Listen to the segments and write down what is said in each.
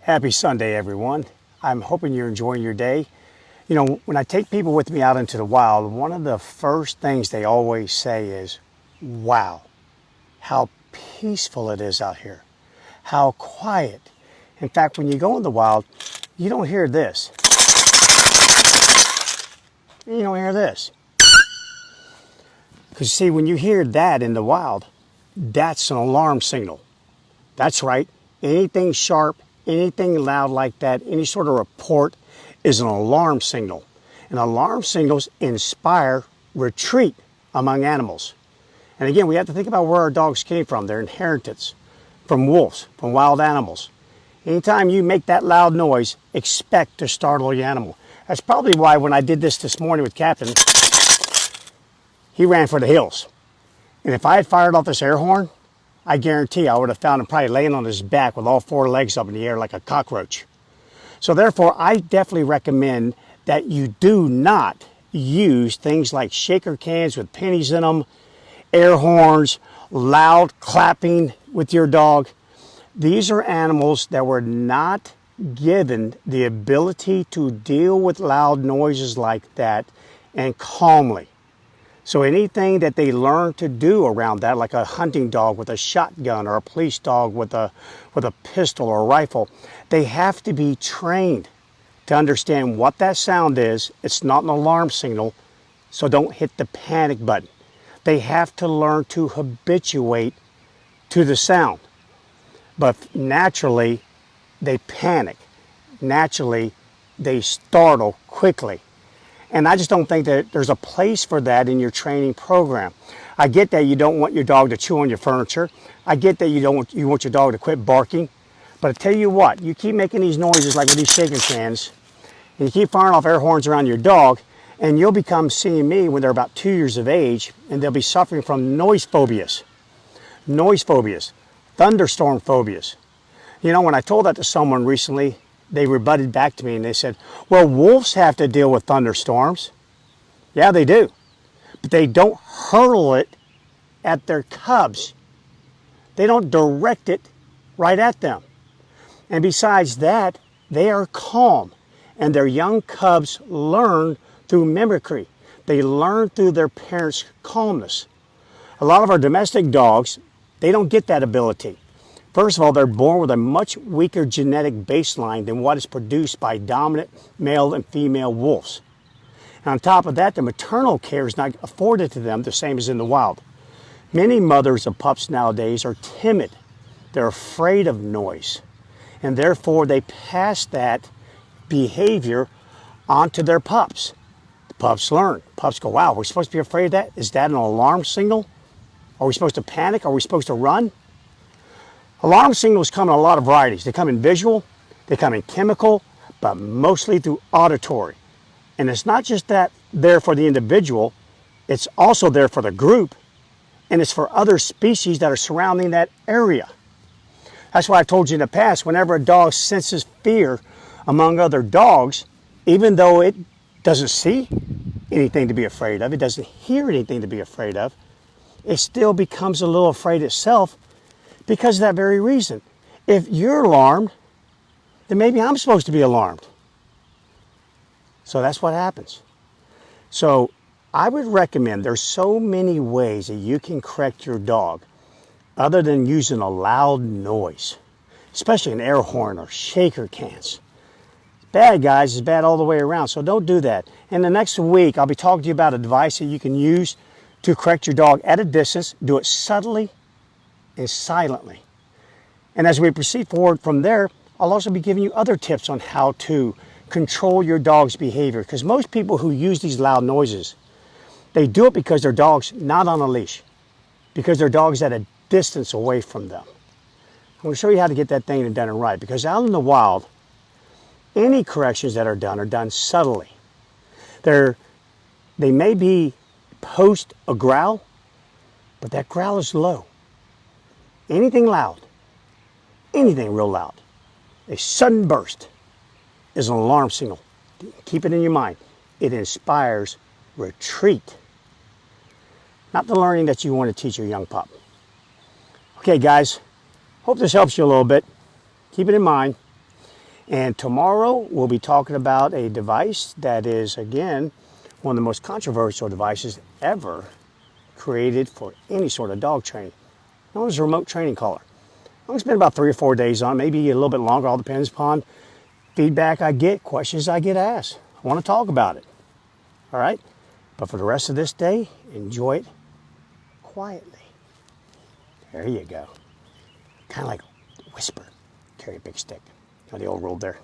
Happy Sunday, everyone. I'm hoping you're enjoying your day. You know, when I take people with me out into the wild, one of the first things they always say is, wow, how peaceful it is out here, how quiet. In fact, when you go in the wild, you don't hear this. You don't hear this. Because see, when you hear that in the wild, that's an alarm signal. That's right. Anything sharp, anything loud like that, any sort of report is an alarm signal. And alarm signals inspire retreat among animals. And again, we have to think about where our dogs came from, their inheritance, from wolves, from wild animals. Anytime you make that loud noise, expect to startle the animal. That's probably why when I did this morning with Captain, he ran for the hills. And if I had fired off this air horn, I guarantee I would have found him probably laying on his back with all four legs up in the air like a cockroach. So therefore, I definitely recommend that you do not use things like shaker cans with pennies in them, air horns, loud clapping with your dog. These are animals that were not given the ability to deal with loud noises like that and calmly. So anything that they learn to do around that, like a hunting dog with a shotgun or a police dog with a pistol or a rifle, they have to be trained to understand what that sound is. It's not an alarm signal, so don't hit the panic button. They have to learn to habituate to the sound. But naturally, they panic. Naturally, they startle quickly. And I just don't think that there's a place for that in your training program. I get that you don't want your dog to chew on your furniture. I get that you want your dog to quit barking. But I tell you what, you keep making these noises like with these shaking cans, and you keep firing off air horns around your dog, and you'll become seeing me when they're about 2 years of age, and they'll be suffering from noise phobias. Noise phobias, thunderstorm phobias. You know, when I told that to someone recently, they rebutted back to me and they said, well, wolves have to deal with thunderstorms. Yeah, they do. But they don't hurl it at their cubs. They don't direct it right at them. And besides that, they are calm. And their young cubs learn through mimicry. They learn through their parents' calmness. A lot of our domestic dogs, they don't get that ability. First of all, they're born with a much weaker genetic baseline than what is produced by dominant male and female wolves. And on top of that, the maternal care is not afforded to them the same as in the wild. Many mothers of pups nowadays are timid. They're afraid of noise. And therefore, they pass that behavior onto their pups. The pups learn. Pups go, wow, we're supposed to be afraid of that? Is that an alarm signal? Are we supposed to panic? Are we supposed to run? Alarm signals come in a lot of varieties. They come in visual, they come in chemical, but mostly through auditory. And it's not just that there for the individual, it's also there for the group, and it's for other species that are surrounding that area. That's why I told you in the past, whenever a dog senses fear among other dogs, even though it doesn't see anything to be afraid of, it doesn't hear anything to be afraid of, it still becomes a little afraid itself. Because of that very reason. If you're alarmed, then maybe I'm supposed to be alarmed. So that's what happens. So I would recommend, there's so many ways that you can correct your dog other than using a loud noise, especially an air horn or shaker cans. It's bad, guys. It's bad all the way around, so don't do that. And the next week, I'll be talking to you about a device that you can use to correct your dog at a distance. Do it subtly and silently. And as we proceed forward from there, I'll also be giving you other tips on how to control your dog's behavior. Because most people who use these loud noises, they do it because their dog's not on a leash, because their dog's at a distance away from them. I'm going to show you how to get that thing done and right. Because out in the wild, any corrections that are done subtly. They may be post a growl, but that growl is low. Anything loud, anything real loud, a sudden burst is an alarm signal. Keep it in your mind. It inspires retreat, not the learning that you want to teach your young pup. Okay, guys, hope this helps you a little bit. Keep it in mind. And tomorrow we'll be talking about a device that is, again, one of the most controversial devices ever created for any sort of dog training, known as a remote training collar. I'm going to spend about 3 or 4 days on it, maybe a little bit longer, all depends upon feedback I get, questions I get asked. I want to talk about it. All right? But for the rest of this day, enjoy it quietly. There you go. Kind of like a whisper. Carry a big stick. You know, the old rule there.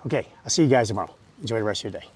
Okay, I'll see you guys tomorrow. Enjoy the rest of your day.